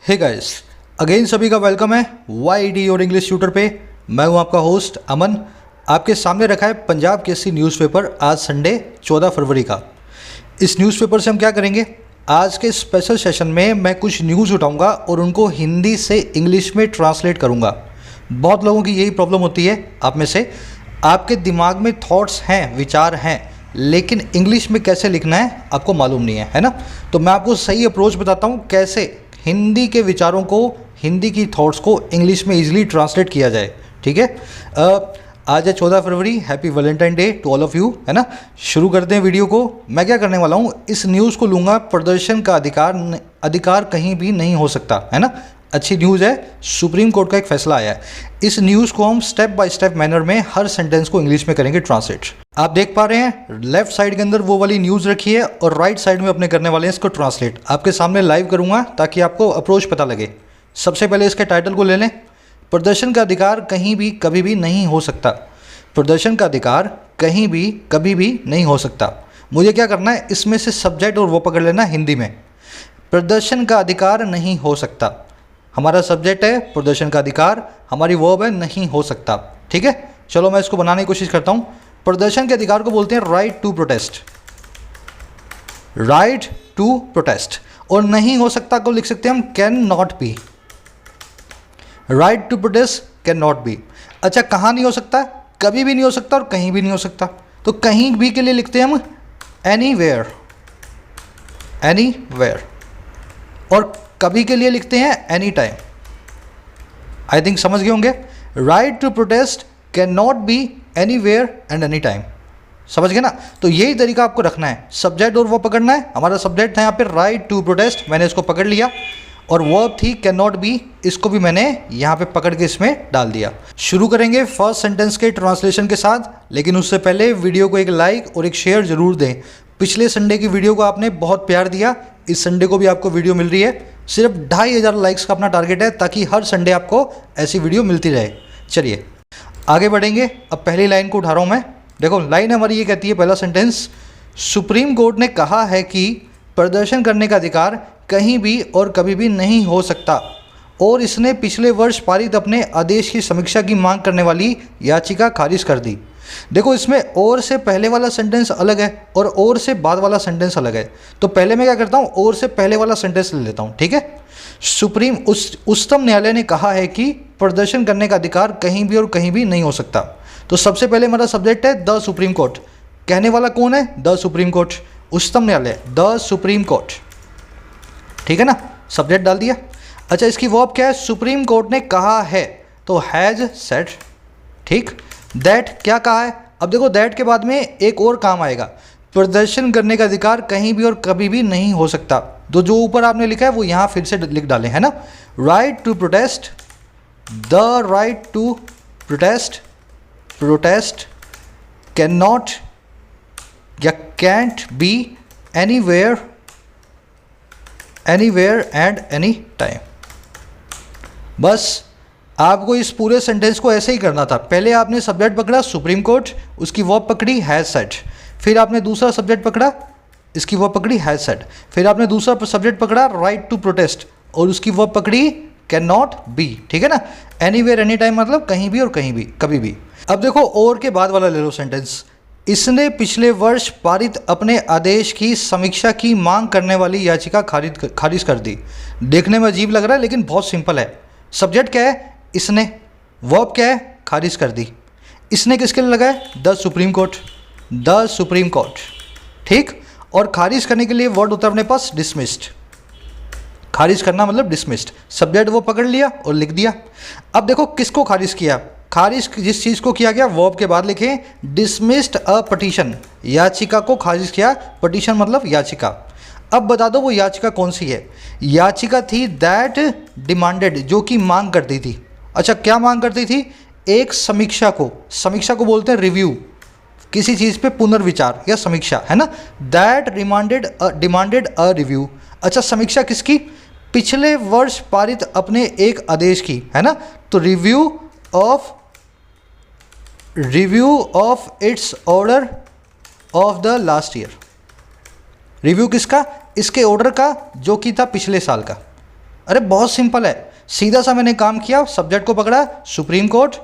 Hey guys, again सभी का welcome है YD और इंग्लिश ट्यूटर पे। मैं हूं आपका होस्ट अमन। आपके सामने रखा है पंजाब केसरी न्यूज़पेपर आज संडे 14 फरवरी का। इस न्यूज़पेपर से हम क्या करेंगे, आज के स्पेशल सेशन में मैं कुछ न्यूज़ उठाऊंगा और उनको हिंदी से इंग्लिश में ट्रांसलेट करूंगा। बहुत लोगों की यही प्रॉब्लम होती है आप में से, आपके दिमाग में थॉट्स हैं, विचार हैं, लेकिन इंग्लिश में कैसे लिखना है आपको मालूम नहीं है ना। तो मैं आपको सही अप्रोच बताता हूँ कैसे हिंदी के विचारों को, हिंदी की थॉट्स को इंग्लिश में इजीली ट्रांसलेट किया जाए। ठीक है, आज है 14 फरवरी। Happy Valentine day to all of you, है ना। शुरू करते हैं वीडियो को। मैं क्या करने वाला हूँ, इस न्यूज़ को लूँगा प्रदर्शन का अधिकार कहीं भी नहीं हो सकता, है ना। अच्छी न्यूज़ है, सुप्रीम कोर्ट का एक फैसला आया है। इस न्यूज़ को हम स्टेप बाय स्टेप मैनर में हर सेंटेंस को इंग्लिश में करेंगे ट्रांसलेट। आप देख पा रहे हैं लेफ्ट साइड के अंदर वो वाली न्यूज़ रखी है और राइट साइड में अपने करने वाले हैं इसको ट्रांसलेट। आपके सामने लाइव करूंगा ताकि आपको अप्रोच पता लगे। सबसे पहले इसके टाइटल को ले लें। प्रदर्शन का अधिकार कहीं भी कभी भी नहीं हो सकता। प्रदर्शन का अधिकार कहीं भी कभी भी नहीं हो सकता। मुझे क्या करना है, इसमें से सब्जेक्ट और वो पकड़ लेना हिंदी में। प्रदर्शन का अधिकार नहीं हो सकता, हमारा सब्जेक्ट है प्रदर्शन का अधिकार, हमारी वर्ब है नहीं हो सकता। ठीक है, चलो मैं इसको बनाने की कोशिश करता हूँ। प्रदर्शन के अधिकार को बोलते हैं right to protest, right to protest. और नहीं हो सकता को लिख सकते हैं हम can not be. Right to protest can not be. अच्छा, कहाँ नहीं हो सकता? कभी भी नहीं हो सकता और कहीं भी नहीं हो सकता। तो कहीं भी के लिए लिखते हैं हम एनीवेयर, एनीवेयर। और कभी के लिए लिखते हैं एनी टाइम। आई थिंक समझ गए होंगे। Right to protest can not be anywhere and any time. समझ गए ना। तो यही तरीका आपको रखना है, सब्जेक्ट और वो पकड़ना है। हमारा सब्जेक्ट था यहाँ पे राइट टू प्रोटेस्ट, मैंने इसको पकड़ लिया, और वर्ब थी कैन नॉट बी, इसको भी मैंने यहाँ पे पकड़ के इसमें डाल दिया। शुरू करेंगे फर्स्ट सेंटेंस के ट्रांसलेशन के साथ, लेकिन उससे पहले वीडियो को एक लाइक और एक शेयर जरूर दें। पिछले संडे की वीडियो को आपने बहुत प्यार दिया, इस संडे को भी आपको वीडियो मिल रही है। सिर्फ 2500 लाइक्स का अपना टारगेट है ताकि हर संडे आपको ऐसी वीडियो मिलती रहे। चलिए आगे बढ़ेंगे। अब पहली लाइन को उठा रहा हूँ मैं। देखो लाइन हमारी ये कहती है, पहला सेंटेंस, सुप्रीम कोर्ट ने कहा है कि प्रदर्शन करने का अधिकार कहीं भी और कभी भी नहीं हो सकता, और इसने पिछले वर्ष पारित अपने आदेश की समीक्षा की मांग करने वाली याचिका खारिज कर दी। देखो इसमें और से पहले वाला सेंटेंस अलग है और से बाद वाला सेंटेंस अलग है। तो पहले मैं क्या करता हूँ, और से पहले वाला सेंटेंस ले लेता हूँ। ठीक है, सुप्रीम उच्चतम न्यायालय ने कहा है कि प्रदर्शन करने का अधिकार कहीं भी और कहीं भी नहीं हो सकता। तो सबसे पहले हमारा सब्जेक्ट है द सुप्रीम कोर्ट। कहने वाला कौन है? द सुप्रीम कोर्ट, उच्चतम न्यायालय, द सुप्रीम कोर्ट। ठीक है ना, सब्जेक्ट डाल दिया। अच्छा, इसकी वर्ब क्या है? सुप्रीम कोर्ट ने कहा है, तो हैज सेड। ठीक, दैट क्या कहा है? अब देखो दैट के बाद में एक और काम आएगा, प्रदर्शन करने का अधिकार कहीं भी और कभी भी नहीं हो सकता। तो जो ऊपर आपने लिखा है वो यहाँ फिर से लिख डालें, है ना। Right to protest, the right to protest, protest can not या can't be anywhere, anywhere and any time. बस आपको इस पूरे सेंटेंस को ऐसे ही करना था। पहले आपने सब्जेक्ट पकड़ा सुप्रीम कोर्ट, उसकी वर्ब पकड़ी हैज सेड, फिर आपने दूसरा सब्जेक्ट पकड़ा, इसकी वर्ब पकड़ी हैज सेड, फिर आपने दूसरा सब्जेक्ट पकड़ा राइट टू प्रोटेस्ट और उसकी वर्ब पकड़ी कैन नॉट बी। ठीक है ना, एनीवेयर एनी टाइम मतलब कहीं भी और कहीं भी, कभी भी। अब देखो और के बाद वाला ले लो सेंटेंस, इसने पिछले वर्ष पारित अपने आदेश की समीक्षा की मांग करने वाली याचिका खारिज कर दी। देखने में अजीब लग रहा है लेकिन बहुत सिंपल है। सब्जेक्ट क्या है? इसने। वर्ब क्या है? खारिज कर दी। इसने किसके लिए लगा है? The Supreme court, the Supreme court. ठीक, और खारिज करने के लिए वर्ड होता है अपने पास डिसमिस्ड। खारिज करना मतलब डिसमिस्ड। सब्जेक्ट वो पकड़ लिया और लिख दिया। अब देखो किसको खारिज किया, खारिज जिस चीज़ को किया गया वर्ब के बाद लिखें डिसमिस्ड अ पटिशन, याचिका को खारिज किया। पटिशन मतलब याचिका। अब बता दो वो याचिका कौन सी है? याचिका थी दैट डिमांडेड, जो कि मांग करती थी। अच्छा, क्या मांग करती थी? एक समीक्षा को, समीक्षा को बोलते हैं रिव्यू, किसी चीज़ पे पुनर्विचार या समीक्षा, है ना। That demanded a review. अच्छा, समीक्षा किसकी? पिछले वर्ष पारित अपने एक आदेश की, है ना। तो review of its order of the last year. Review किसका? इसके ऑर्डर का जो कि था पिछले साल का। अरे बहुत सिंपल है, सीधा सा मैंने काम किया, सब्जेक्ट को पकड़ा सुप्रीम कोर्ट,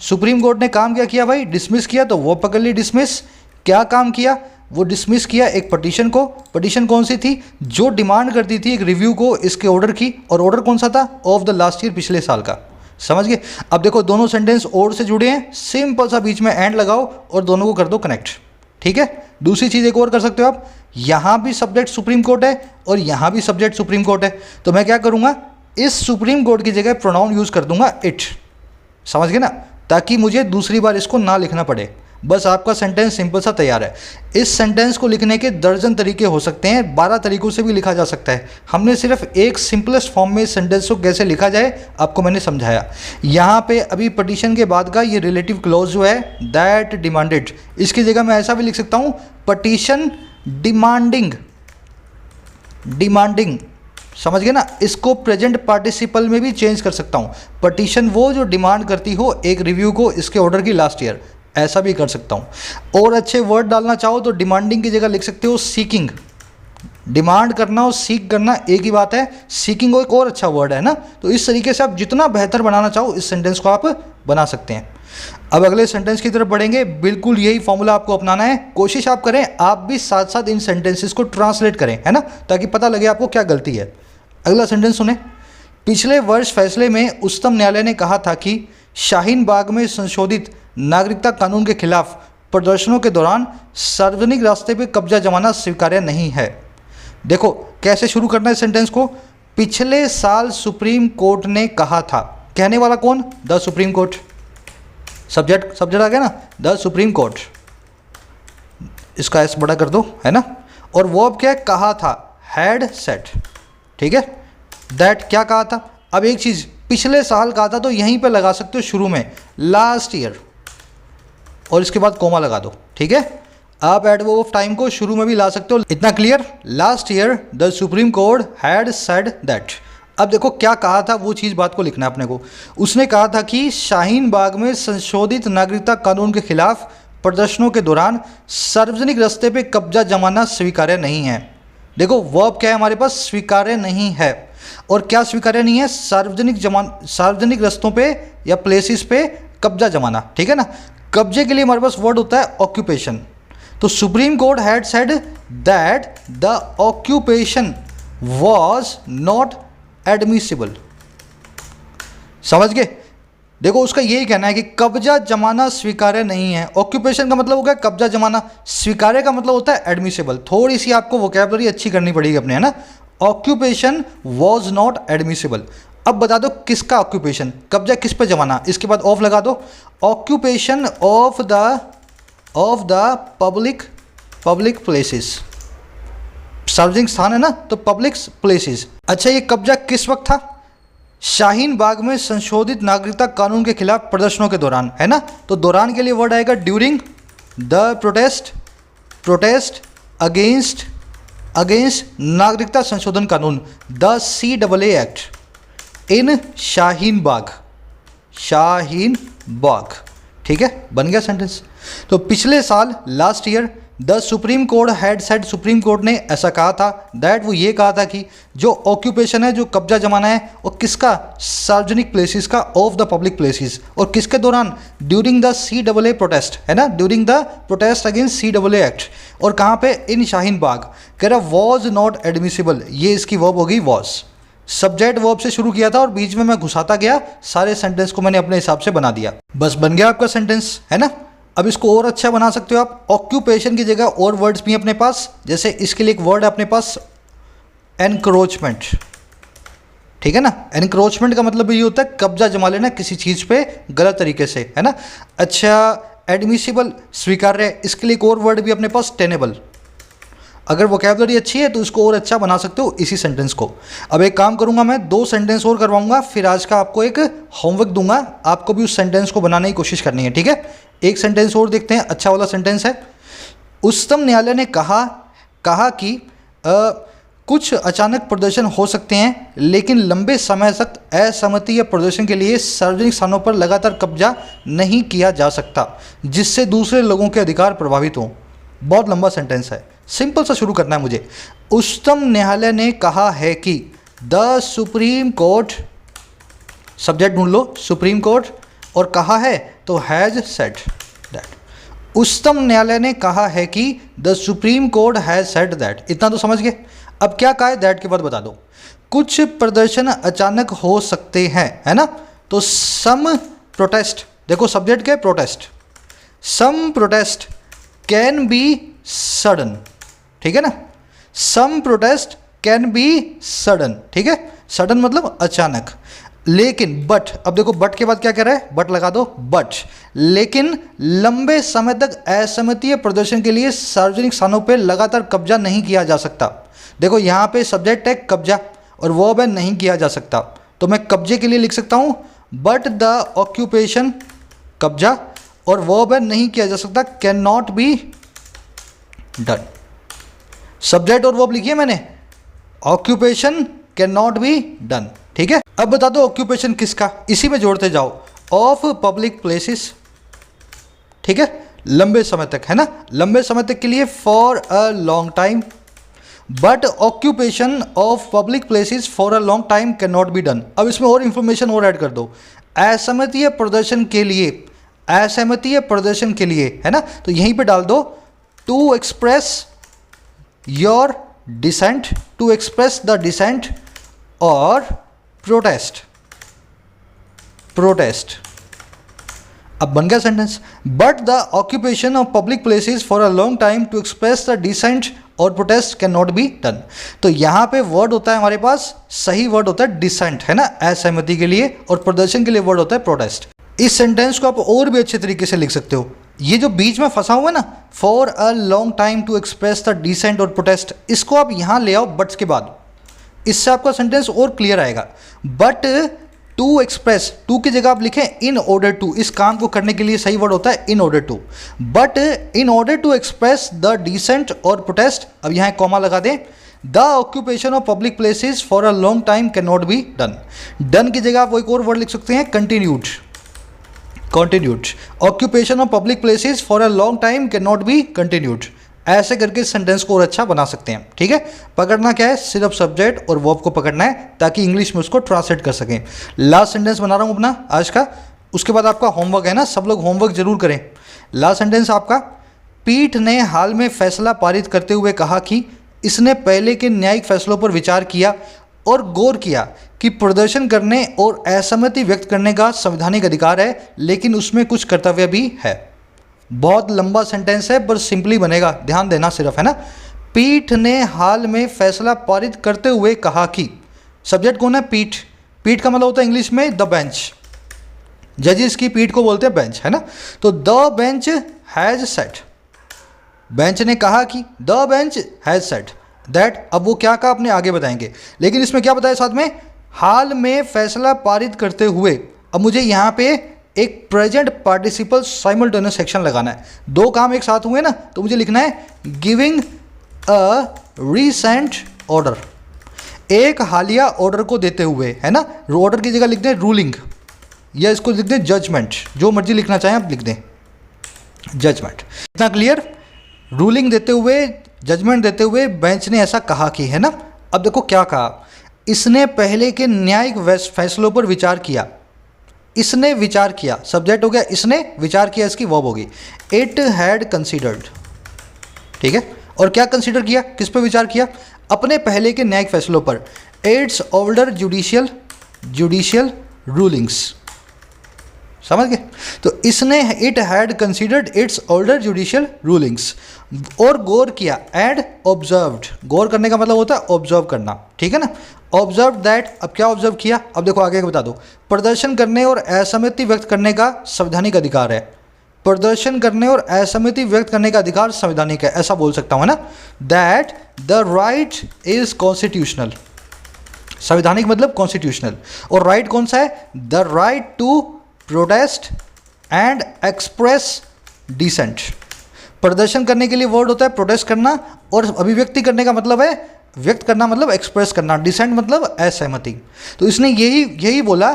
सुप्रीम कोर्ट ने काम क्या किया भाई, डिसमिस किया, तो वो पकड़ ली डिसमिस। क्या काम किया, वो डिसमिस किया एक पटिशन को। पटिशन कौन सी थी, जो डिमांड करती थी एक रिव्यू को इसके ऑर्डर की, और ऑर्डर कौन सा था, ऑफ द लास्ट ईयर, पिछले साल का। समझ गए। अब देखो दोनों सेंटेंस और से जुड़े हैं, सिंपल सा बीच में एंड लगाओ और दोनों को कर दो कनेक्ट। ठीक है। दूसरी चीज़ एक और कर सकते हो आप, यहाँ भी सब्जेक्ट सुप्रीम कोर्ट है और यहाँ भी सब्जेक्ट सुप्रीम कोर्ट है, तो मैं क्या करूँगा, इस सुप्रीम कोर्ट की जगह प्रोनाउन यूज़ कर दूंगा इट। समझ गए ना, ताकि मुझे दूसरी बार इसको ना लिखना पड़े। बस आपका सेंटेंस सिंपल सा तैयार है। इस सेंटेंस को लिखने के दर्जन तरीके हो सकते हैं, 12 तरीकों से भी लिखा जा सकता है। हमने सिर्फ एक सिंपलेस्ट फॉर्म में इस सेंटेंस को कैसे लिखा जाए आपको मैंने समझाया। यहाँ पे अभी पटिशन के बाद का ये रिलेटिव क्लॉज जो है दैट डिमांडेड, इसकी जगह मैं ऐसा भी लिख सकता हूँ, पटिशन डिमांडिंग। डिमांडिंग, समझ गए ना। इसको प्रेजेंट पार्टिसिपल में भी चेंज कर सकता हूँ, पटिशन वो जो डिमांड करती हो एक रिव्यू को इसके ऑर्डर की लास्ट ईयर, ऐसा भी कर सकता हूँ। और अच्छे वर्ड डालना चाहो तो डिमांडिंग की जगह लिख सकते हो सीकिंग। डिमांड करना और सीक करना एक ही बात है, सीकिंग एक और अच्छा वर्ड है ना। तो इस तरीके से आप जितना बेहतर बनाना चाहो इस सेंटेंस को आप बना सकते हैं। अब अगले सेंटेंस की तरफ बढ़ेंगे, बिल्कुल यही फॉर्मूला आपको अपनाना है। कोशिश आप करें आप भी साथ साथ इन सेंटेंसेस को ट्रांसलेट करें, है ना, ताकि पता लगे आपको क्या गलती है। अगला सेंटेंस सुने, पिछले वर्ष फैसले में उच्चतम न्यायालय ने कहा था कि शाहीन बाग में संशोधित नागरिकता कानून के खिलाफ प्रदर्शनों के दौरान सार्वजनिक रास्ते पर कब्जा जमाना स्वीकार्य नहीं है। देखो कैसे शुरू करना है सेंटेंस को, पिछले साल सुप्रीम कोर्ट ने कहा था, कहने वाला कौन, द सुप्रीम कोर्ट। सब्जेक्ट आ गया ना, द सुप्रीम कोर्ट, इसका एस बड़ा कर दो, है ना। और वो अब क्या कहा था, हैड सेट। ठीक है, दैट क्या कहा था। अब एक चीज़, पिछले साल कहा था तो यहीं पे लगा सकते हो शुरू में लास्ट ईयर, और इसके बाद कोमा लगा दो। ठीक है, आप एडवर्ब ऑफ टाइम को शुरू में भी ला सकते हो। इतना clear, last year the Supreme Court had said that. अब देखो क्या कहा था, वो चीज़ बात को लिखना है अपने को। उसने कहा था कि शाहीन बाग में संशोधित नागरिकता कानून के खिलाफ प्रदर्शनों के दौरान सार्वजनिक रास्ते पे कब्जा जमाना स्वीकार्य नहीं है। देखो वर्ब क्या है हमारे पास, स्वीकार्य नहीं है। और क्या स्वीकार्य नहीं है, सार्वजनिक रास्तों पे या प्लेसेस पे कब्जा जमाना। ठीक है ना, कब्जे के लिए हमारे पास वर्ड होता है ऑक्यूपेशन। तो supreme Court had said that the occupation was not admissible. समझ गए। देखो उसका यही कहना है कि कब्जा जमाना स्वीकार्य नहीं है। ऑक्यूपेशन का मतलब होगा कब्जा जमाना, स्वीकार्य का मतलब होता है एडमिसिबल। थोड़ी सी आपको वोकैबुलरी अच्छी करनी पड़ेगी अपने, है ना। Occupation was not admissible. अब बता दो किसका ऑक्यूपेशन, कब्जा किस पे जमाना, इसके बाद ऑफ लगा दो। Occupation of the public places, सार्वजनिक स्थान है ना, तो पब्लिक प्लेसेस। अच्छा ये कब्जा किस वक्त था, शाहीन बाग में संशोधित नागरिकता कानून के खिलाफ प्रदर्शनों के दौरान, है ना। तो दौरान के लिए वर्ड आएगा ड्यूरिंग द प्रोटेस्ट अगेंस्ट नागरिकता संशोधन कानून, the CAA act in Shaheen Bagh. ठीक है, बन गया सेंटेंस। तो पिछले साल last year the Supreme Court had said, Supreme Court ने ऐसा कहा था, दैट वो ये कहा था कि जो ऑक्यूपेशन है, जो कब्जा जमाना है, और किसका, सार्वजनिक प्लेसेस का, ऑफ द पब्लिक प्लेसेस। और किसके दौरान, ड्यूरिंग द CAA प्रोटेस्ट, है ना, during the protest against CAA act. और कहाँ पे, इन शाहीन बाग। कह रहा वॉज नॉट एडमिसिबल, ये इसकी वर्ब होगी वॉज। सब्जेक्ट वर्ब से शुरू किया था और बीच में मैं घुसाता गया, सारे सेंटेंस को मैंने अपने हिसाब से बना दिया। बस बन गया आपका सेंटेंस, है ना। अब इसको और अच्छा बना सकते हो आप। ऑक्यूपेशन की जगह और वर्ड्स भी अपने पास, जैसे इसके लिए एक वर्ड है अपने पास एनक्रोचमेंट। ठीक है ना, एनक्रोचमेंट का मतलब ये होता है कब्जा जमा लेना किसी चीज़ पे गलत तरीके से, है ना। अच्छा एडमिसिबल, स्वीकार्य, इसके लिए एक और वर्ड भी अपने पास टेनेबल। अगर वोकैबुलरी अच्छी है तो इसको और अच्छा बना सकते हो इसी सेंटेंस को। अब एक काम करूंगा मैं, 2 सेंटेंस और करवाऊंगा, फिर आज का आपको एक होमवर्क दूंगा, आपको भी उस सेंटेंस को बनाने की कोशिश करनी है। ठीक है, एक सेंटेंस और देखते हैं, अच्छा वाला सेंटेंस है। उच्चतम न्यायालय ने कहा कि कुछ अचानक प्रदर्शन हो सकते हैं, लेकिन लंबे समय तक असहमति या प्रदर्शन के लिए सार्वजनिक स्थानों पर लगातार कब्जा नहीं किया जा सकता, जिससे दूसरे लोगों के अधिकार प्रभावित हों। बहुत लंबा सेंटेंस है, सिंपल सा शुरू करना है मुझे। उच्चतम न्यायालय ने कहा है कि द सुप्रीम कोर्ट, सब्जेक्ट ढूंढ लो, सुप्रीम कोर्ट, और कहा है तो हैज सेड दैट, उच्चतम न्यायालय ने कहा है कि the Supreme court has said that. इतना तो समझ गए। अब क्या कहा है दैट के बाद बता दो। कुछ प्रदर्शन अचानक हो सकते हैं, है ना, तो सम प्रोटेस्ट, देखो सब्जेक्ट क्या है, protest, some protest can be sudden, ठीक है ना, some protest can be sudden, ठीक है, सडन मतलब अचानक। लेकिन बट, अब देखो बट के बाद क्या कह रहा है, बट लगा दो, बट लेकिन लंबे समय तक असहमतीय प्रदर्शन के लिए सार्वजनिक स्थानों पर लगातार कब्जा नहीं किया जा सकता। देखो यहाँ पे सब्जेक्ट है कब्जा और वर्ब है नहीं किया जा सकता, तो मैं कब्जे के लिए लिख सकता हूँ बट द ऑक्यूपेशन, कब्जा, और वर्ब है नहीं किया जा सकता, can not be done. Subject और वर्ब लिखिए मैंने, occupation can not be done, ठीक है। अब बता दो ऑक्यूपेशन किसका, इसी में जोड़ते जाओ, ऑफ पब्लिक प्लेसेस, ठीक है, लंबे समय तक, है ना, लंबे समय तक के लिए for a long time, but occupation of public places for a long time can not be done. अब इसमें और इंफॉर्मेशन और ऐड कर दो, असहमतीय प्रदर्शन के लिए, असहमतीय प्रदर्शन के लिए, है ना, तो यहीं पे डाल दो to express your dissent, to express the dissent और प्रोटेस्ट, प्रोटेस्ट। अब बन गया sentence, but the occupation of public places for a long time to express the dissent और protest can not be done. तो यहाँ पे वर्ड होता है हमारे पास, सही वर्ड होता है डिसेंट, है ना, असहमति के लिए, और प्रदर्शन के लिए वर्ड होता है प्रोटेस्ट। इस सेंटेंस को आप और भी अच्छे तरीके से लिख सकते हो, ये जो बीच में फंसा हुआ है ना, for a long time to express the dissent और प्रोटेस्ट, इसको आप यहाँ ले आओ बट्स के बाद, इससे आपका सेंटेंस और क्लियर आएगा। बट टू एक्सप्रेस, टू की जगह आप लिखें इन ऑर्डर टू, इस काम को करने के लिए सही वर्ड होता है in order to, but in order to express the dissent और प्रोटेस्ट, अब यहाँ कॉमा लगा दें, the occupation of public places for a long time can not be done. Done की जगह आप वो एक और वर्ड लिख सकते हैं continued, continued, occupation of public places for a long time can not be continued. ऐसे करके सेंटेंस को और अच्छा बना सकते हैं, ठीक है। पकड़ना क्या है, सिर्फ सब्जेक्ट और वर्ब को पकड़ना है ताकि इंग्लिश में उसको ट्रांसलेट कर सकें। लास्ट सेंटेंस बना रहा हूँ अपना आज का, उसके बाद आपका होमवर्क है ना, सब लोग होमवर्क जरूर करें। लास्ट सेंटेंस आपका, पीठ ने हाल में फैसला पारित करते हुए कहा कि इसने पहले के न्यायिक फैसलों पर विचार किया और गौर किया कि प्रदर्शन करने और असहमति व्यक्त करने का संवैधानिक अधिकार है, लेकिन उसमें कुछ कर्तव्य भी है। बहुत लंबा सेंटेंस है पर सिंपली बनेगा, ध्यान देना सिर्फ, है ना। पीठ ने हाल में फैसला पारित करते हुए कहा कि, सब्जेक्ट कौन है, पीठ, पीठ का मतलब होता है इंग्लिश में द बेंच, जजेस की पीठ को बोलते हैं बेंच, है ना। तो the bench has said, bench ने कहा कि, the bench has said that. अब वो क्या कहा अपने आगे बताएंगे, लेकिन इसमें क्या बताया साथ में, हाल में फैसला पारित करते हुए। अब मुझे यहाँ पे एक प्रेजेंट पार्टिसिपल साइमल्टेनियस सेक्शन लगाना है, दो काम एक साथ हुए ना, तो मुझे लिखना है गिविंग अ रीसेंट ऑर्डर, एक हालिया ऑर्डर को देते हुए, है ना। ऑर्डर की जगह लिख दें रूलिंग, या इसको लिख दें जजमेंट, जो मर्जी लिखना चाहें आप लिख दें जजमेंट। इतना क्लियर, रूलिंग देते हुए, जजमेंट देते हुए बेंच ने ऐसा कहा कि, है ना। अब देखो क्या कहा, इसने पहले के न्यायिक फैसलों पर विचार किया, इसने विचार किया, सब्जेक्ट हो गया, इसने विचार किया, इसकी वर्ब होगी इट हैड कंसीडर्ड, ठीक है। और क्या कंसीडर किया, किस पे विचार किया, अपने पहले के न्यायिक फैसलों पर, इट्स ओल्डर जुडिशियल रूलिंग्स, समझ गए। तो इसने, it had considered it's older judicial rulings, और गौर किया, एंड ऑब्जर्व्ड, गौर करने का मतलब होता है ऑब्जर्व करना, ठीक है ना। ऑब्जर्व दैट, अब क्या ऑब्जर्व किया, अब देखो आगे बता दो, प्रदर्शन करने और असहमति व्यक्त करने का संवैधानिक अधिकार है, प्रदर्शन करने और असहमति व्यक्त करने का अधिकार संवैधानिक है, ऐसा बोल सकता हूँ, है ना। That the right is constitutional, संवैधानिक मतलब कॉन्स्टिट्यूशनल, और राइट कौन सा है, the right to protest and express dissent. प्रदर्शन करने के लिए वर्ड होता है प्रोटेस्ट करना, और अभिव्यक्ति करने का मतलब है, व्यक्त करना मतलब एक्सप्रेस करना, डिसेंट मतलब असहमति। तो इसने यही बोला,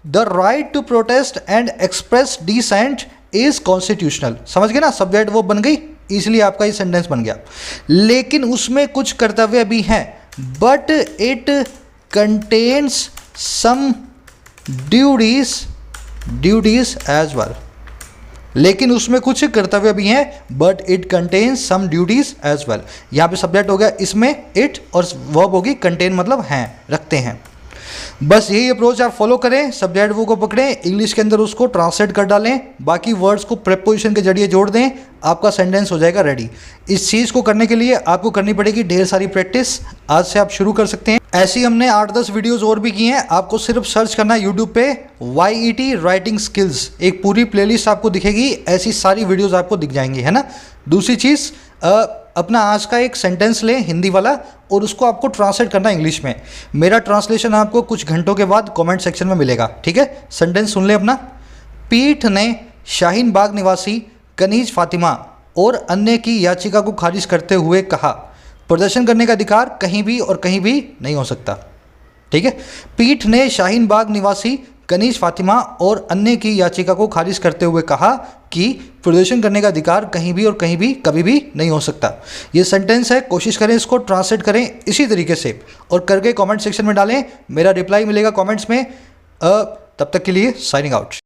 the right to protest and express dissent is constitutional, समझ गए ना, सब्जेक्ट वो बन गई, इसलिए आपका ये सेंटेंस बन गया। लेकिन उसमें कुछ कर्तव्य भी हैं, but it contains some duties as well, लेकिन उसमें कुछ कर्तव्य भी हैं, but it contains some duties as well. यहाँ पे सब्जेक्ट हो गया, इसमें इट, और वर्ब होगी कंटेन, मतलब हैं, रखते हैं। बस यही अप्रोच आप फॉलो करें, सब्जेक्ट वो को पकड़ें, इंग्लिश के अंदर उसको ट्रांसलेट कर डालें, बाकी वर्ड्स को प्रेपोजिशन के जरिए जोड़ दें, आपका सेंटेंस हो जाएगा रेडी। इस चीज़ को करने के लिए आपको करनी पड़ेगी ढेर सारी प्रैक्टिस। आज से आप शुरू कर सकते हैं। ऐसी हमने 8-10 वीडियोज़ और भी की हैं, आपको सिर्फ सर्च करना है यूट्यूब पे YET राइटिंग स्किल्स, एक पूरी प्लेलिस्ट आपको दिखेगी, ऐसी सारी वीडियोज़ आपको दिख जाएंगी, है ना। दूसरी चीज़, अपना आज का एक सेंटेंस लें हिंदी वाला, और उसको आपको ट्रांसलेट करना है इंग्लिश में। मेरा ट्रांसलेशन आपको कुछ घंटों के बाद कमेंट सेक्शन में मिलेगा, ठीक है। सेंटेंस सुन लें अपना। पीठ ने शाहीन बाग निवासी कनीज फातिमा और अन्य की याचिका को खारिज करते हुए कहा, प्रदर्शन करने का अधिकार कहीं भी और कहीं भी नहीं हो सकता, ठीक है। पीठ ने शाहीन बाग निवासी कनीज फातिमा और अन्य की याचिका को खारिज करते हुए कहा कि प्रदर्शन करने का अधिकार कहीं भी और कहीं भी कभी भी नहीं हो सकता। ये सेंटेंस है, कोशिश करें इसको ट्रांसलेट करें इसी तरीके से और करके कमेंट सेक्शन में डालें, मेरा रिप्लाई मिलेगा कमेंट्स में। तब तक के लिए साइनिंग आउट।